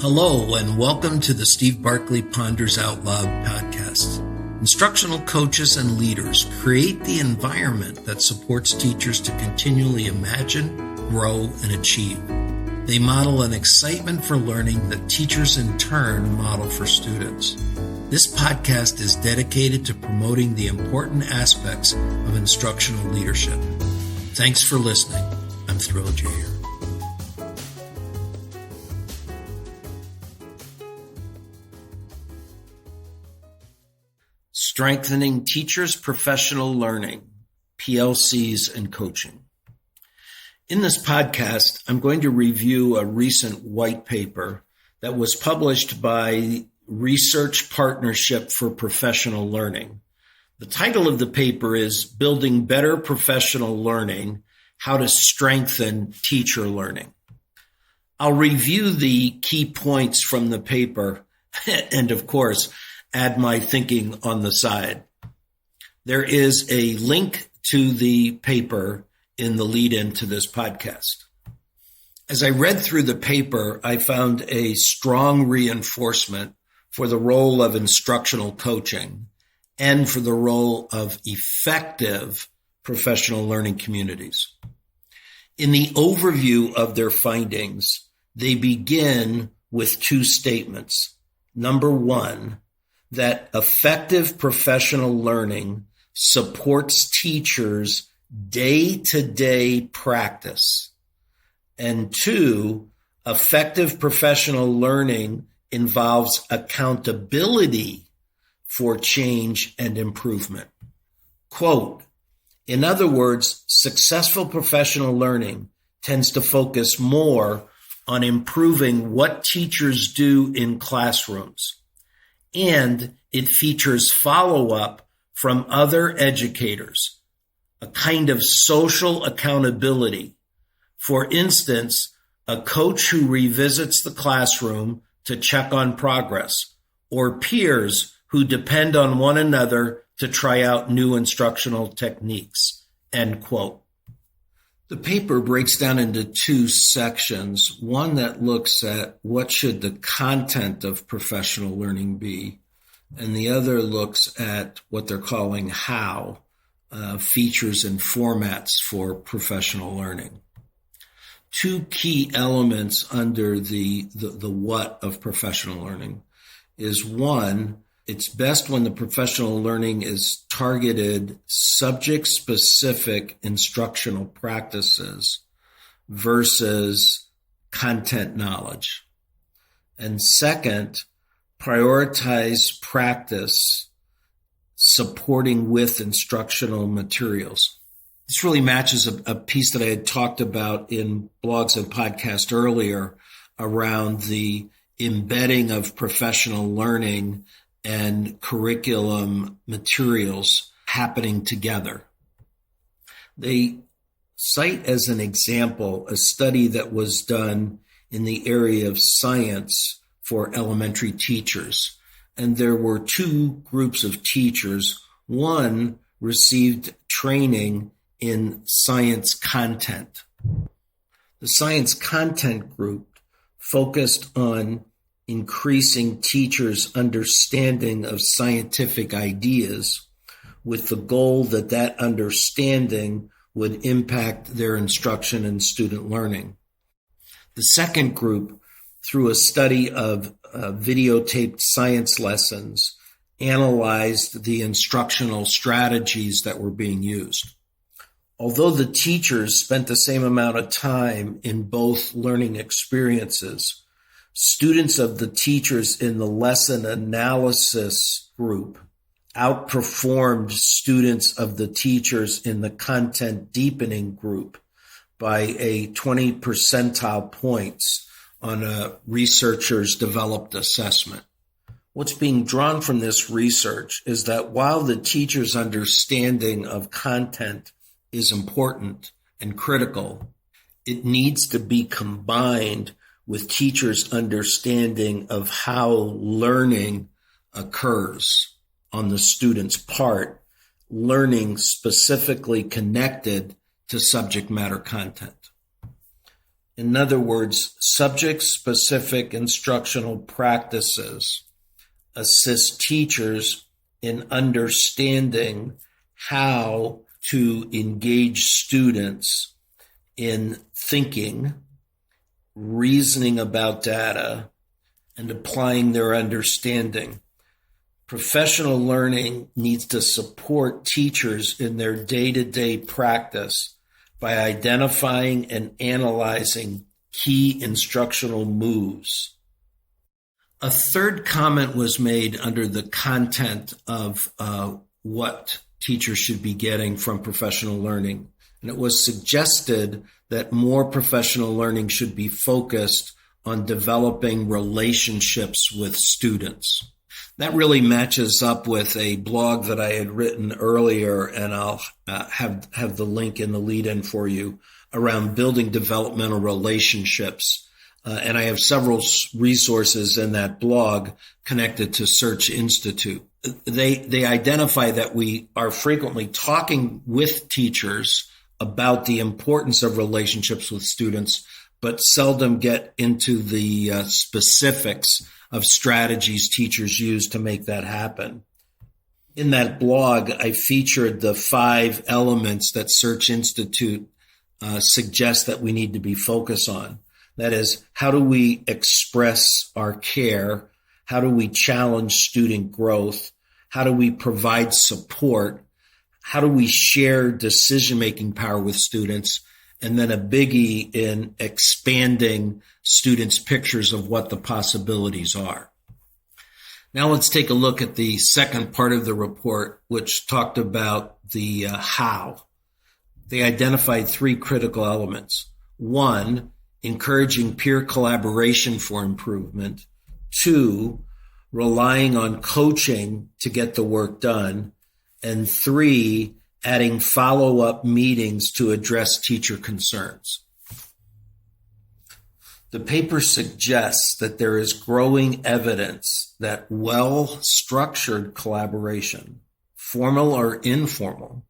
Hello, and welcome to the Steve Barkley Ponders Out Loud podcast. Instructional coaches and leaders create the environment that supports teachers to continually imagine, grow, and achieve. They model an excitement for learning that teachers in turn model for students. This podcast is dedicated to promoting the important aspects of instructional leadership. Thanks for listening. I'm thrilled you're here. Strengthening Teachers' Professional Learning, PLCs and Coaching. In this podcast, I'm going to review a recent white paper that was published by Research Partnership for Professional Learning. The title of the paper is Building Better Professional Learning, How to Strengthen Teacher Learning. I'll review the key points from the paper and, of course, add my thinking on the side. There is a link to the paper in the lead-in to this podcast. As I read through the paper, I found a strong reinforcement for the role of instructional coaching and for the role of effective professional learning communities. In the overview of their findings, they begin with two statements. Number one, that effective professional learning supports teachers' day-to-day practice. And two, effective professional learning involves accountability for change and improvement. Quote, in other words, successful professional learning tends to focus more on improving what teachers do in classrooms. And it features follow-up from other educators, a kind of social accountability. For instance, a coach who revisits the classroom to check on progress, or peers who depend on one another to try out new instructional techniques, end quote. The paper breaks down into two sections, one that looks at what should the content of professional learning be, and the other looks at what they're calling how, features and formats for professional learning. Two key elements under the what of professional learning is one, it's best when the professional learning is targeted subject-specific instructional practices versus content knowledge. And second, prioritize practice supporting with instructional materials. This really matches a piece that I had talked about in blogs and podcasts earlier around the embedding of professional learning and curriculum materials happening together. They cite as an example a study that was done in the area of science for elementary teachers. And there were two groups of teachers. One received training in science content. The science content group focused on increasing teachers' understanding of scientific ideas with the goal that that understanding would impact their instruction and student learning. The second group, through a study of videotaped science lessons, analyzed the instructional strategies that were being used. Although the teachers spent the same amount of time in both learning experiences, students of the teachers in the lesson analysis group outperformed students of the teachers in the content deepening group by a 20 percentile points on a researcher's developed assessment. What's being drawn from this research is that while the teacher's understanding of content is important and critical, it needs to be combined with teachers' understanding of how learning occurs on the student's part, learning specifically connected to subject matter content. In other words, subject-specific instructional practices assist teachers in understanding how to engage students in thinking, reasoning about data, and applying their understanding. Professional learning needs to support teachers in their day-to-day practice by identifying and analyzing key instructional moves. A third comment was made under the content of what teachers should be getting from professional learning. And it was suggested that more professional learning should be focused on developing relationships with students. That really matches up with a blog that I had written earlier, and I'll have the link in the lead-in for you, around building developmental relationships. And I have several resources in that blog connected to Search Institute. They identify that we are frequently talking with teachers about the importance of relationships with students, but seldom get into the specifics of strategies teachers use to make that happen. In that blog, I featured the 5 elements that Search Institute suggests that we need to be focused on. That is, how do we express our care? How do we challenge student growth? How do we provide support? How do we share decision-making power with students? And then a biggie in expanding students' pictures of what the possibilities are. Now let's take a look at the second part of the report, which talked about the how. They identified 3 critical elements. 1, encouraging peer collaboration for improvement. 2, relying on coaching to get the work done. And 3, adding follow-up meetings to address teacher concerns. The paper suggests that there is growing evidence that well-structured collaboration, formal or informal,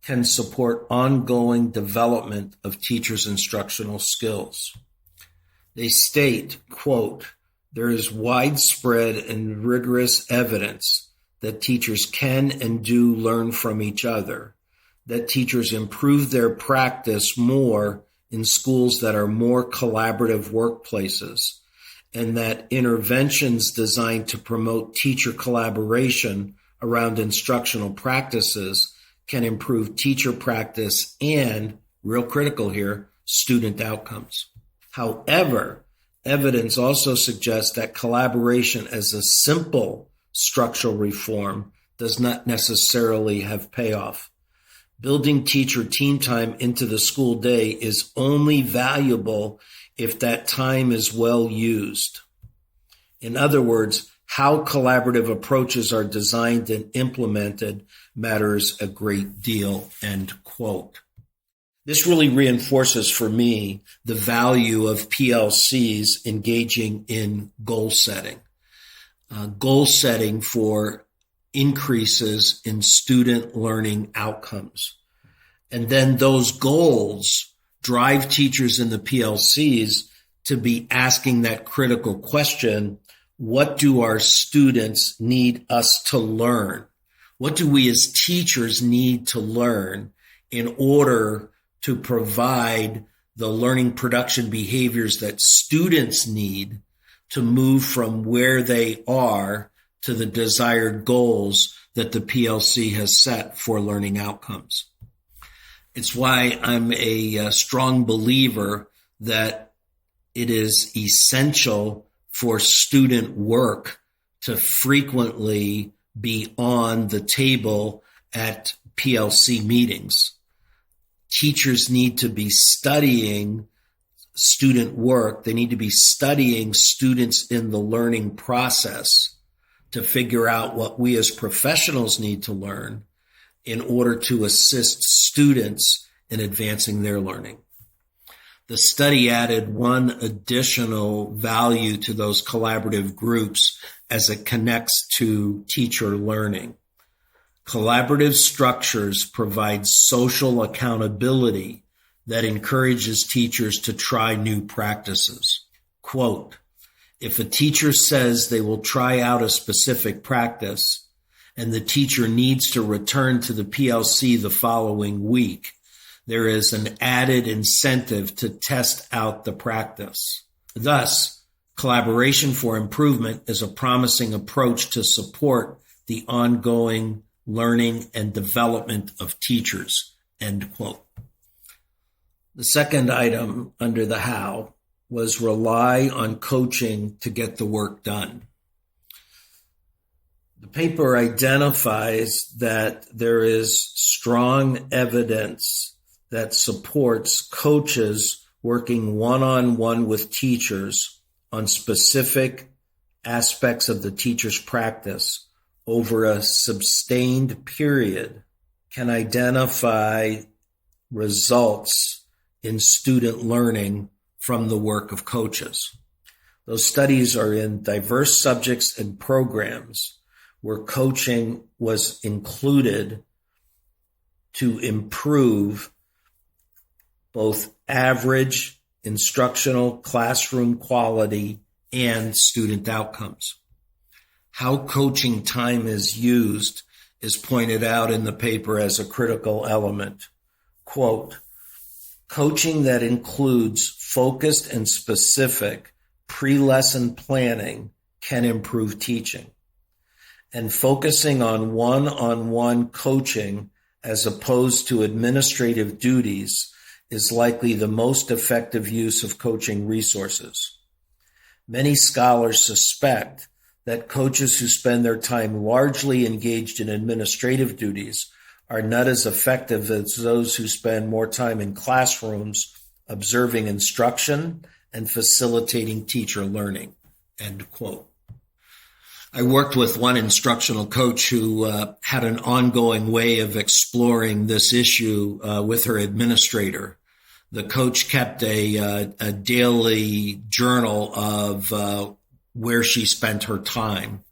can support ongoing development of teachers' instructional skills. They state, quote, there is widespread and rigorous evidence that teachers can and do learn from each other, that teachers improve their practice more in schools that are more collaborative workplaces, and that interventions designed to promote teacher collaboration around instructional practices can improve teacher practice and, real critical here, student outcomes. However, evidence also suggests that collaboration as a simple structural reform does not necessarily have payoff. Building teacher team time into the school day is only valuable if that time is well used. In other words, how collaborative approaches are designed and implemented matters a great deal, end quote. This really reinforces for me the value of PLCs engaging in goal setting. Goal setting for increases in student learning outcomes. And then those goals drive teachers in the PLCs to be asking that critical question, what do our students need us to learn? What do we as teachers need to learn in order to provide the learning production behaviors that students need to move from where they are to the desired goals that the PLC has set for learning outcomes? It's why I'm a strong believer that it is essential for student work to frequently be on the table at PLC meetings. Teachers need to be studying student work. They need to be studying students in the learning process to figure out what we as professionals need to learn in order to assist students in advancing their learning. The study added one additional value to those collaborative groups as it connects to teacher learning. Collaborative structures provide social accountability that encourages teachers to try new practices. Quote, if a teacher says they will try out a specific practice and the teacher needs to return to the PLC the following week, there is an added incentive to test out the practice. Thus, collaboration for improvement is a promising approach to support the ongoing learning and development of teachers, end quote. The second item under the how was rely on coaching to get the work done. The paper identifies that there is strong evidence that supports coaches working one-on-one with teachers on specific aspects of the teacher's practice over a sustained period can identify results in student learning from the work of coaches. Those studies are in diverse subjects and programs where coaching was included to improve both average instructional classroom quality and student outcomes. How coaching time is used is pointed out in the paper as a critical element. Quote, coaching that includes focused and specific pre-lesson planning can improve teaching. And focusing on one-on-one coaching as opposed to administrative duties is likely the most effective use of coaching resources. Many scholars suspect that coaches who spend their time largely engaged in administrative duties are not as effective as those who spend more time in classrooms observing instruction and facilitating teacher learning, end quote. I worked with one instructional coach who had an ongoing way of exploring this issue with her administrator. The coach kept a daily journal of where she spent her time.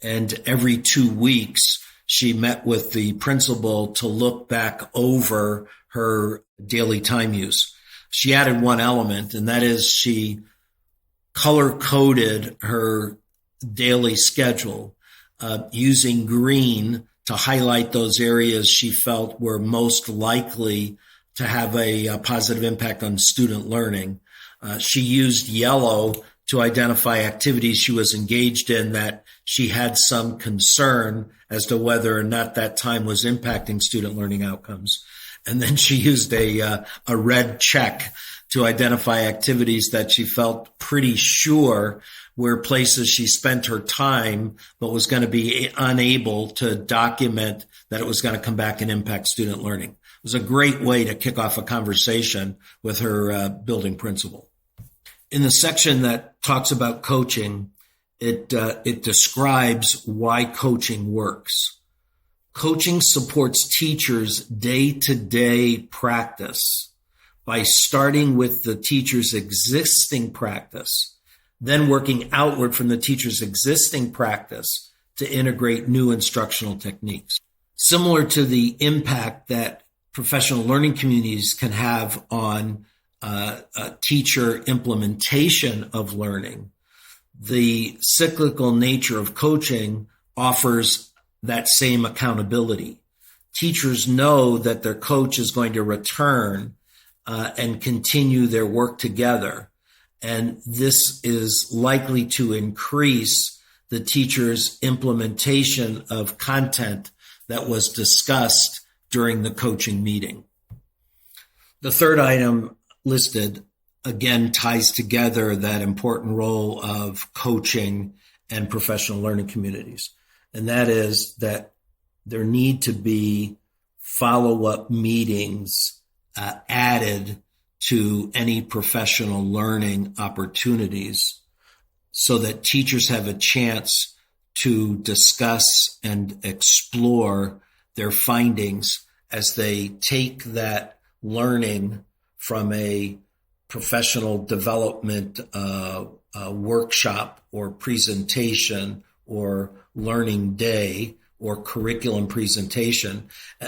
And every 2 weeks, she met with the principal to look back over her daily time use. She added one element, and that is she color-coded her daily schedule using green to highlight those areas she felt were most likely to have a positive impact on student learning. She used yellow to identify activities she was engaged in that she had some concern as to whether or not that time was impacting student learning outcomes. And then she used a red check to identify activities that she felt pretty sure were places she spent her time, but was going to be unable to document that it was going to come back and impact student learning. It was a great way to kick off a conversation with her building principal. In the section that talks about coaching, it describes why coaching works. Coaching supports teachers' day-to-day practice by starting with the teacher's existing practice, then working outward from the teacher's existing practice to integrate new instructional techniques. Similar to the impact that professional learning communities can have on teacher implementation of learning, the cyclical nature of coaching offers that same accountability. Teachers know that their coach is going to return and continue their work together. And this is likely to increase the teacher's implementation of content that was discussed during the coaching meeting. The third item listed again ties together that important role of coaching and professional learning communities. And that is that there need to be follow-up meetings added to any professional learning opportunities so that teachers have a chance to discuss and explore their findings as they take that learning from a professional development workshop or presentation or learning day or curriculum presentation,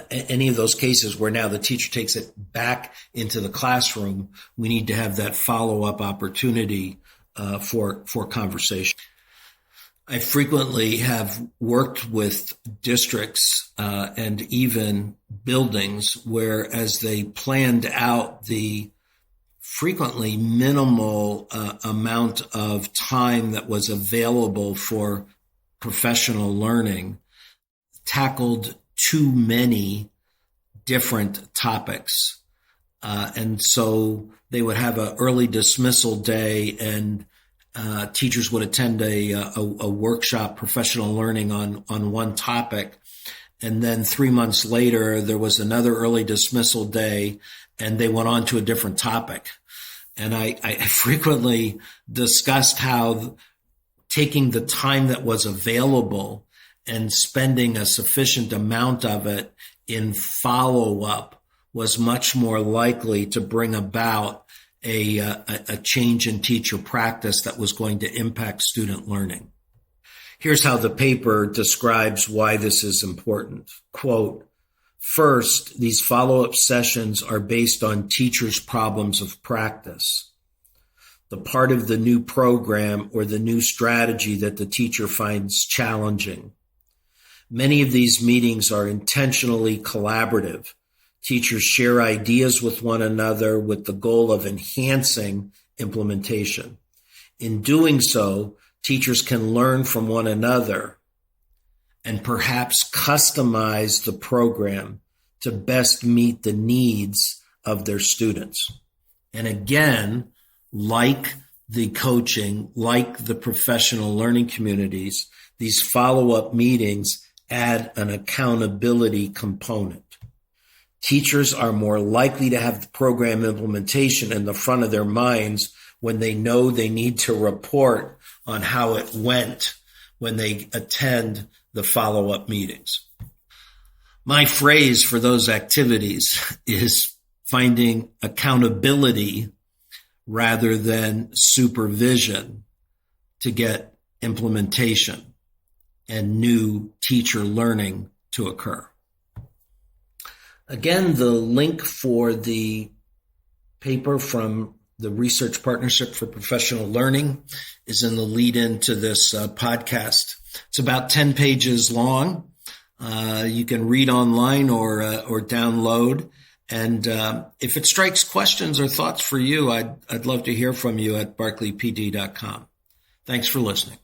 any of those cases where now the teacher takes it back into the classroom, we need to have that follow-up opportunity for conversation. I frequently have worked with districts and even buildings where, as they planned out the frequently minimal amount of time that was available for professional learning, tackled too many different topics. And so they would have an early dismissal day, and teachers would attend a workshop, professional learning on one topic. And then 3 months later, there was another early dismissal day, and they went on to a different topic. And I frequently discussed how taking the time that was available and spending a sufficient amount of it in follow-up was much more likely to bring about a change in teacher practice that was going to impact student learning. Here's how the paper describes why this is important. Quote, "First, these follow-up sessions are based on teachers' problems of practice, the part of the new program or the new strategy that the teacher finds challenging. Many of these meetings are intentionally collaborative. Teachers share ideas with one another with the goal of enhancing implementation. In doing so, teachers can learn from one another and perhaps customize the program to best meet the needs of their students." And again, like the coaching, like the professional learning communities, these follow-up meetings add an accountability component. Teachers are more likely to have the program implementation in the front of their minds when they know they need to report on how it went when they attend the follow-up meetings. My phrase for those activities is finding accountability rather than supervision to get implementation and new teacher learning to occur. Again, the link for the paper from the Research Partnership for Professional Learning is in the lead-in to this podcast. It's about 10 pages long. You can read online or download. And if it strikes questions or thoughts for you, I'd love to hear from you at barkleypd.com. Thanks for listening.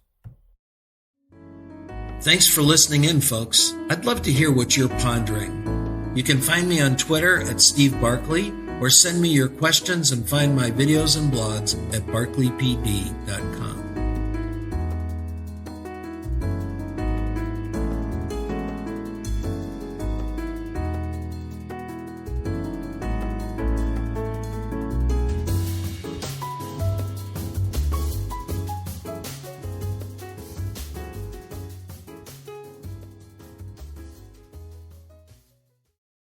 Thanks for listening in, folks. I'd love to hear what you're pondering. You can find me on Twitter at Steve Barkley, or send me your questions and find my videos and blogs at barkleypd.com.